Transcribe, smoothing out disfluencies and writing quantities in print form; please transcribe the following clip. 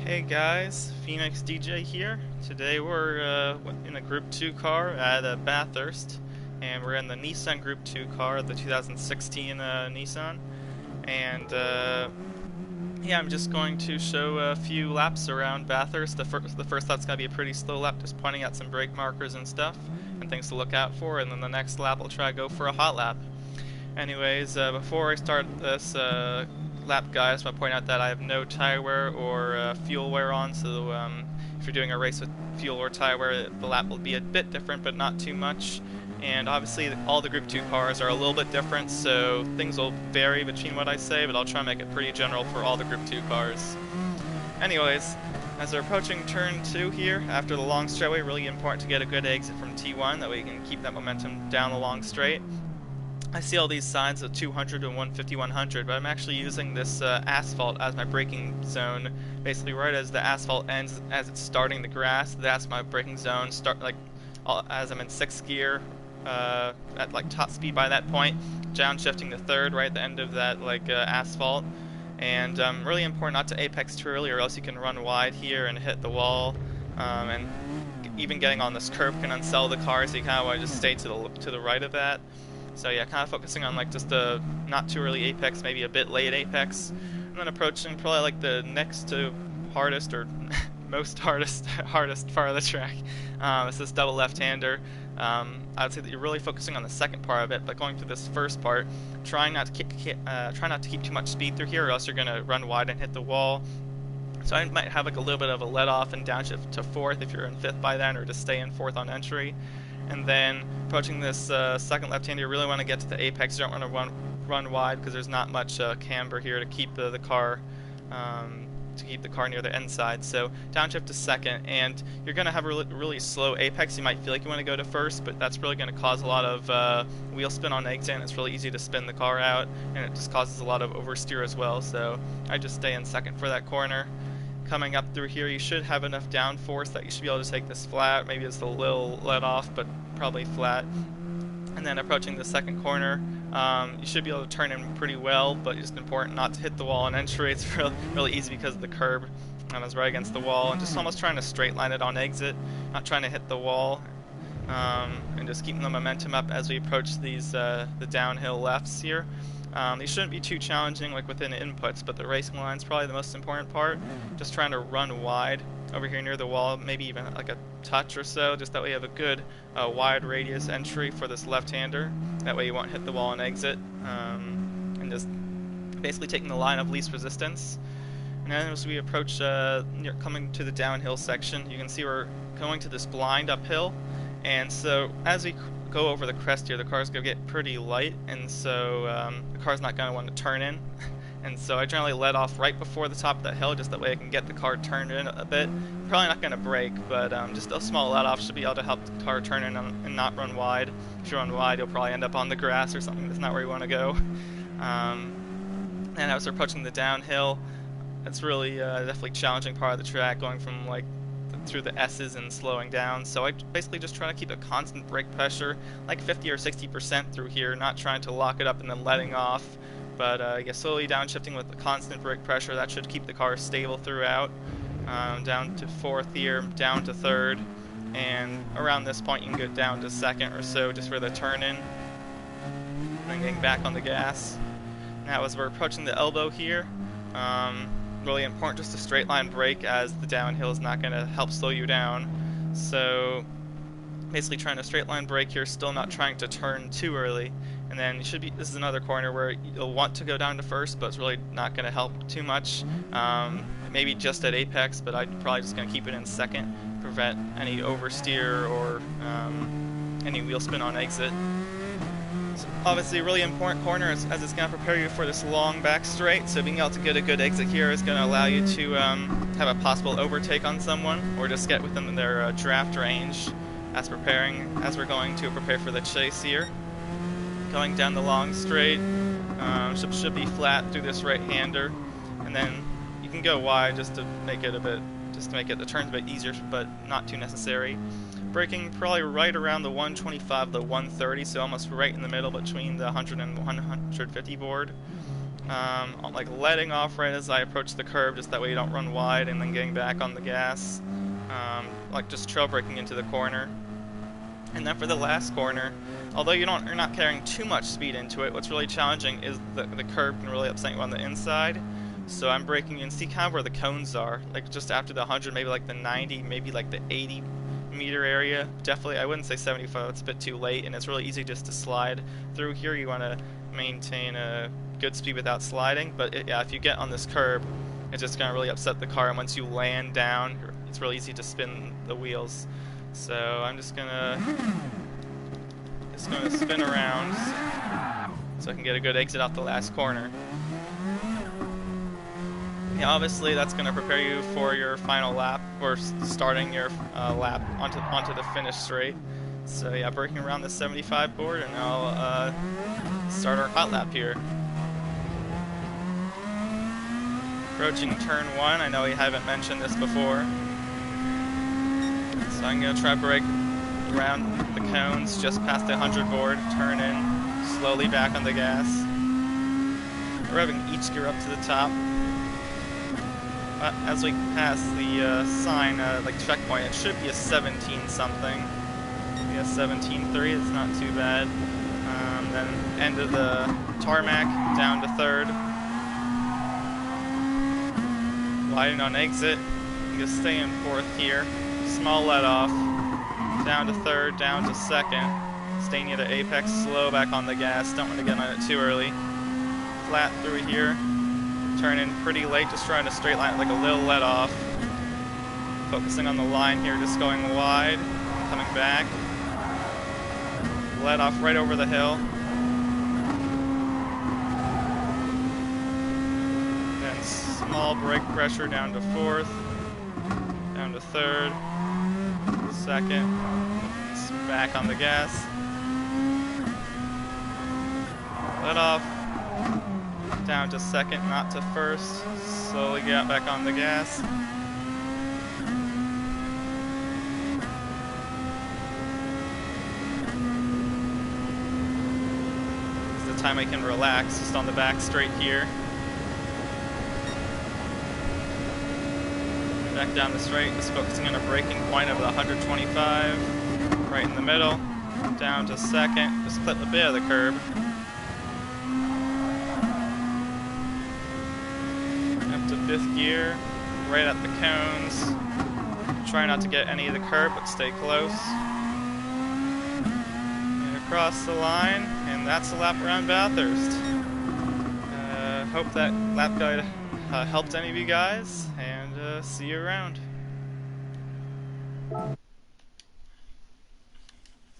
Hey guys, Phoenix DJ here. Today we're in a Group 2 car at Bathurst, and we're in the Nissan Group 2 car, the 2016 Nissan. And yeah, I'm just going to show a few laps around Bathurst. The first lap's going to be a pretty slow lap, just pointing out some brake markers and stuff, and things to look out for, and then the next lap I'll try to go for a hot lap. Anyways, before I start this lap, guys, I want to point out that I have no tire wear or fuel wear on, so if you're doing a race with fuel or tire wear, the lap will be a bit different, but not too much. And obviously, all the Group 2 cars are a little bit different, so things will vary between what I say, but I'll try and make it pretty general for all the Group 2 cars. Anyways, as we're approaching turn 2 here, after the long straightaway, really important to get a good exit from T1, that way you can keep that momentum down the long straight. I see all these signs of 200 and 150, 100, but I'm actually using this asphalt as my braking zone. Basically, right as the asphalt ends, as it's starting the grass, that's my braking zone. As I'm in 6th gear, at like top speed by that point, downshifting to 3rd right at the end of that asphalt. And really important not to apex too early, or else you can run wide here and hit the wall. And even getting on this curb can unsell the car, so you kind of want to just stay to the right of that. So yeah, kind of focusing on just a not too early apex, maybe a bit late apex, and then approaching probably the next to hardest or most hardest part of the track. It's this double left-hander. I would say that you're really focusing on the second part of it, but going through this first part, try not to keep too much speed through here, or else you're gonna run wide and hit the wall. So I might have a little bit of a let off and downshift to 4th if you're in 5th by then, or just stay in 4th on entry. And then approaching this second left-hander, you really want to get to the apex. You don't want to run wide because there's not much camber here to keep the car near the inside. So downshift to 2nd, and you're going to have a really slow apex. You might feel like you want to go to 1st, but that's really going to cause a lot of wheel spin on exit, and it's really easy to spin the car out, and it just causes a lot of oversteer as well. So I just stay in 2nd for that corner. Coming up through here, you should have enough downforce that you should be able to take this flat. Maybe it's a little let off, but probably flat. And then approaching the 2nd corner, you should be able to turn in pretty well, but it's important not to hit the wall on entry. It's really easy because of the curb. It's right against the wall, and just almost trying to straight line it on exit, not trying to hit the wall, and just keeping the momentum up as we approach these the downhill lefts here. These shouldn't be too challenging within the inputs, but the racing line is probably the most important part. Just trying to run wide over here near the wall, maybe even a touch or so, just that way you have a good wide radius entry for this left-hander. That way you won't hit the wall and exit, and just basically taking the line of least resistance. And then as we approach coming to the downhill section, you can see we're going to this blind uphill, and so as we go over the crest here, the car's going to get pretty light, and so the car's not going to want to turn in. And so I generally let off right before the top of that hill, just that way I can get the car turned in a bit. Probably not going to brake, but just a small let off should be able to help the car turn in and not run wide. If you run wide, you'll probably end up on the grass or something that's not where you want to go. And as we're approaching the downhill, it's really definitely challenging part of the track, going from through the S's and slowing down. So I basically just try to keep a constant brake pressure, 50 or 60% through here, not trying to lock it up and then letting off. But slowly downshifting with the constant brake pressure, that should keep the car stable throughout. Down to 4th here, down to 3rd, and around this point you can go down to 2nd or so just for the turn in, and then getting back on the gas. Now as we're approaching the elbow here, really important just to straight line brake, as the downhill is not going to help slow you down. So basically trying to straight line brake here, still not trying to turn too early. And then you should be, this is another corner where you'll want to go down to 1st, but it's really not going to help too much. Maybe just at apex, but I'm probably just going to keep it in 2nd, prevent any oversteer or any wheel spin on exit. So obviously a really important corner as it's going to prepare you for this long back straight, so being able to get a good exit here is going to allow you to have a possible overtake on someone, or just get within their draft range as we're going to prepare for the chase here. Going down the long straight, should be flat through this right-hander, and then you can go wide just to make it the turns a bit easier, but not too necessary. Braking probably right around the 125 to 130, so almost right in the middle between the 100 and 150 board. like letting off right as I approach the curb, just that way you don't run wide, and then getting back on the gas, like just trail braking into the corner. And then for the last corner, although you're not carrying too much speed into it, what's really challenging is the curb can really upset you on the inside. So I'm braking in, see kind of where the cones are, like just after the 100, maybe like the 90, maybe like the 80 meter area. Definitely, I wouldn't say 75, it's a bit too late, and it's really easy just to slide through here. You want to maintain a good speed without sliding, but yeah, if you get on this curb, it's just going to really upset the car, and once you land down, it's really easy to spin the wheels. So I'm just gonna spin around so I can get a good exit off the last corner. Yeah, obviously that's gonna prepare you for your final lap, or starting your lap onto the finish straight. So yeah, braking around the 75 board, and I'll start our hot lap here. Approaching turn 1, I know we haven't mentioned this before. So I'm going to try to brake around the cones just past the 100 board, turn in, slowly back on the gas. Revving each gear up to the top. As we pass the sign, like checkpoint, it should be a 17 something. Yeah, 17.3, it's not too bad. Then end of the tarmac, down to third. Widen on exit, I'm going to stay in fourth here. Small let off, down to third, down to second, stay near the apex, slow back on the gas, don't want to get on it too early. Flat through here, turn in pretty late, just trying to straight line it like a little let off. Focusing on the line here, just going wide, coming back. Let off right over the hill. Then small brake pressure down to fourth, down to third. Second, back on the gas, let off, down to second, not to first, slowly get back on the gas. This is the time I can relax, just on the back straight here. Back down the straight, just focusing on a braking point of the 125, right in the middle, down to second, just clip a bit of the curb. Up to fifth gear, right at the cones. Try not to get any of the curb, but stay close. And across the line, and that's a lap around Bathurst. Hope that lap guide helped any of you guys, and see you around.